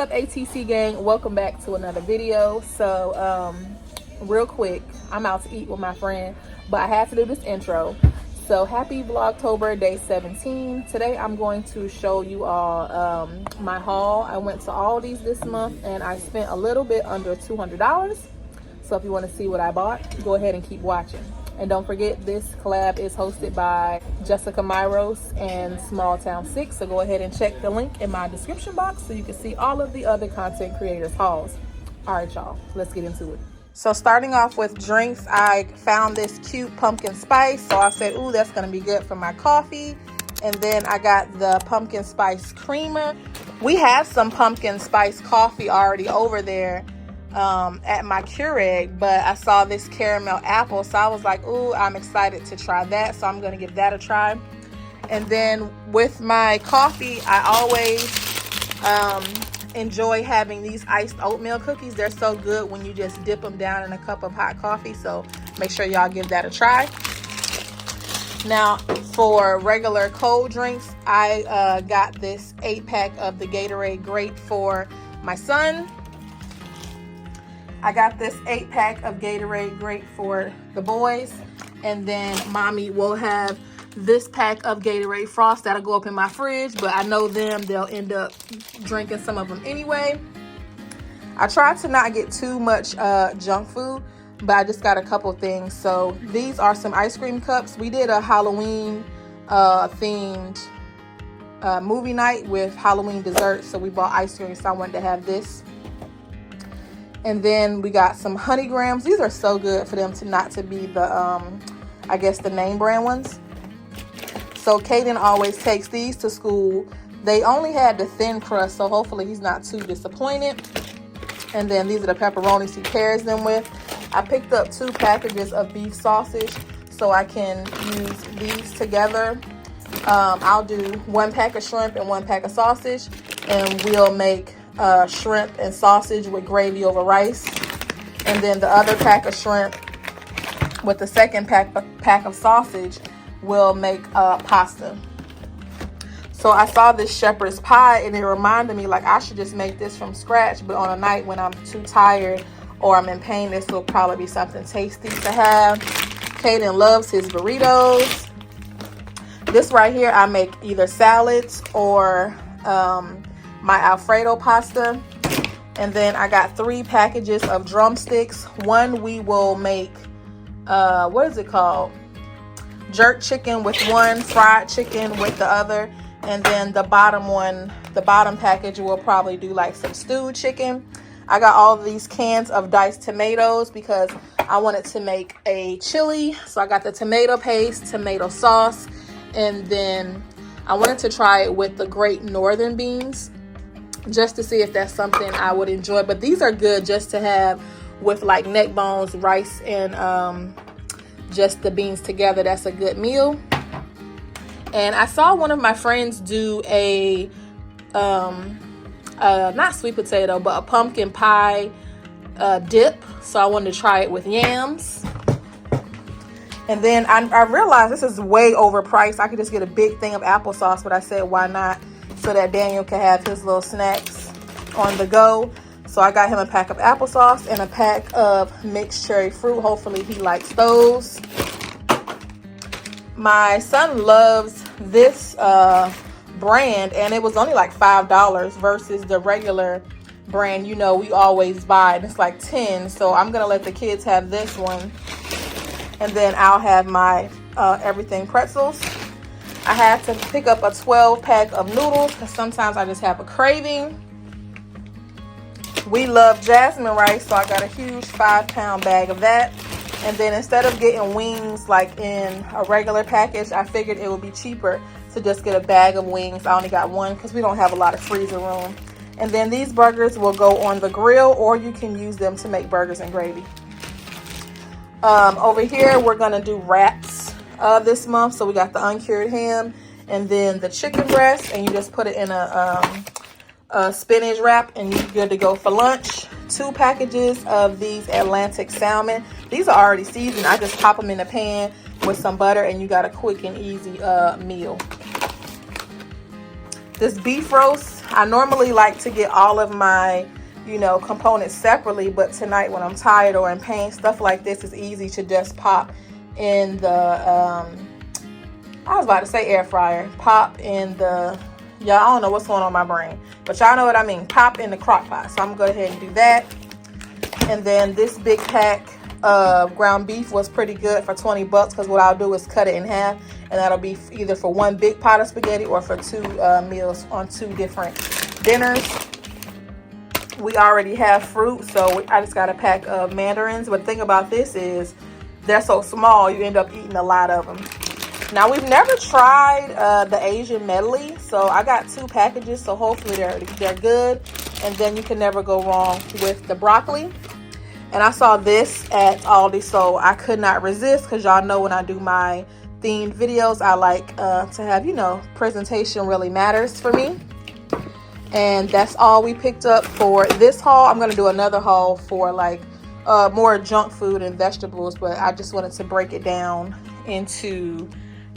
up, ATC gang? Welcome back to another video. So real quick, I'm out to eat with my friend, but I had to do this intro. So happy Vlogtober day 17. Today I'm going to show you all my haul. I went to Aldi's this month and I spent a little bit under $200. So if you want to see what I bought, go ahead and keep watching. And don't forget, this collab is hosted by Jessica Myros and Small Town 6. So go ahead and check the link in my description box so you can see all of the other content creators' hauls. All right, y'all, let's get into it. So starting off with drinks, I found this cute pumpkin spice. So I said, ooh, that's gonna be good for my coffee. And then I got the pumpkin spice creamer. We have some pumpkin spice coffee already over there at my Keurig, but I saw this caramel apple, so I was like, ooh, I'm excited to try that, so I'm gonna give that a try. And then with my coffee, I always enjoy having these iced oatmeal cookies. They're so good when you just dip them down in a cup of hot coffee, so make sure y'all give that a try. Now for regular cold drinks, I got this 8-pack of the Gatorade Grape for my son. I got this 8-pack of Gatorade Grape for the boys. And then mommy will have this pack of Gatorade Frost that'll go up in my fridge. But I know them, they'll end up drinking some of them anyway. I tried to not get too much junk food, but I just got a couple things. So these are some ice cream cups. We did a Halloween themed movie night with Halloween desserts. So we bought ice cream, so I wanted to have this. And then we got some honey grams. These are so good for them to not to be the, I guess the name brand ones. So Caden always takes these to school. They only had the thin crust, so hopefully he's not too disappointed. And then these are the pepperonis he pairs them with. I picked up 2 packages of beef sausage so I can use these together. I'll do 1 pack of shrimp and 1 pack of sausage, and we'll make shrimp and sausage with gravy over rice. And then the other pack of shrimp with the second pack of sausage will make pasta. So I saw this shepherd's pie and it reminded me like I should just make this from scratch, but on a night when I'm too tired or I'm in pain, this will probably be something tasty to have. Caden loves his burritos. This right here, I make either salads or my Alfredo pasta. And then I got 3 packages of drumsticks. One we will make what is it called, jerk chicken with one, fried chicken with the other. And then the bottom package will probably do like some stewed chicken. I got all of these cans of diced tomatoes because I wanted to make a chili. So I got the tomato paste, tomato sauce, and then I wanted to try it with the Great Northern beans, just to see if that's something I would enjoy. But these are good just to have with like neck bones, rice, and just the beans together. That's a good meal. And I saw one of my friends do a not sweet potato, but a pumpkin pie dip. So I wanted to try it with yams. And then I realized this is way overpriced. I could just get a big thing of applesauce, but I said, why not? So that Daniel can have his little snacks on the go. So I got him a pack of applesauce and a pack of mixed cherry fruit. Hopefully he likes those. My son loves this brand, and it was only like $5 versus the regular brand, you know, we always buy, and it's like 10. So I'm gonna let the kids have this one, and then I'll have my everything pretzels. I had to pick up a 12-pack of noodles because sometimes I just have a craving. We love jasmine rice, so I got a huge 5-pound bag of that. And then instead of getting wings like in a regular package, I figured it would be cheaper to just get a bag of wings. I only got 1 because we don't have a lot of freezer room. And then these burgers will go on the grill, or you can use them to make burgers and gravy. Over here, we're gonna do wraps this month. So we got the uncured ham and then the chicken breast, and you just put it in a spinach wrap and you're good to go for lunch. 2 packages of these Atlantic salmon. These are already seasoned. I just pop them in the pan with some butter and you got a quick and easy meal. This beef roast, I normally like to get all of my, you know, components separately, but tonight when I'm tired or in pain, stuff like this is easy to just pop in the, I was about to say air fryer, pop in the, y'all, I don't know what's going on in my brain, but y'all know what I mean, pop in the crock pot. So I'm gonna go ahead and do that. And then this big pack of ground beef was pretty good for 20 bucks, because what I'll do is cut it in half, and that'll be either for one big pot of spaghetti or for 2 meals on 2 different dinners. We already have fruit, so I just got a pack of mandarins. But the thing about this is they're so small, you end up eating a lot of them. Now, we've never tried the Asian medley, so I got 2 packages, so hopefully they're good. And then you can never go wrong with the broccoli. And I saw this at Aldi, so I could not resist, because y'all know when I do my themed videos, I like to have, you know, presentation really matters for me. And that's all we picked up for this haul. I'm going to do another haul for like more junk food and vegetables, but I just wanted to break it down into,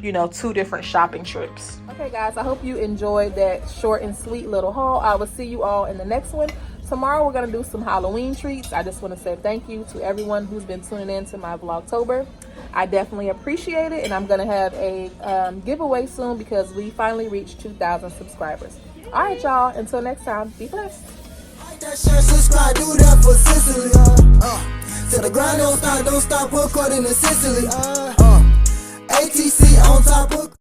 you know, 2 different shopping trips. Okay, guys, I hope you enjoyed that short and sweet little haul. I will see you all in the next one. Tomorrow we're going to do some Halloween treats. I just want to say thank you to everyone who's been tuning in to my Vlogtober. I definitely appreciate it, and I'm going to have a giveaway soon, because we finally reached 2,000 subscribers. All right, y'all, until next time, be blessed. That share, subscribe, do that for Sicily. Till the grind don't stop, according to Sicily. ATC on top of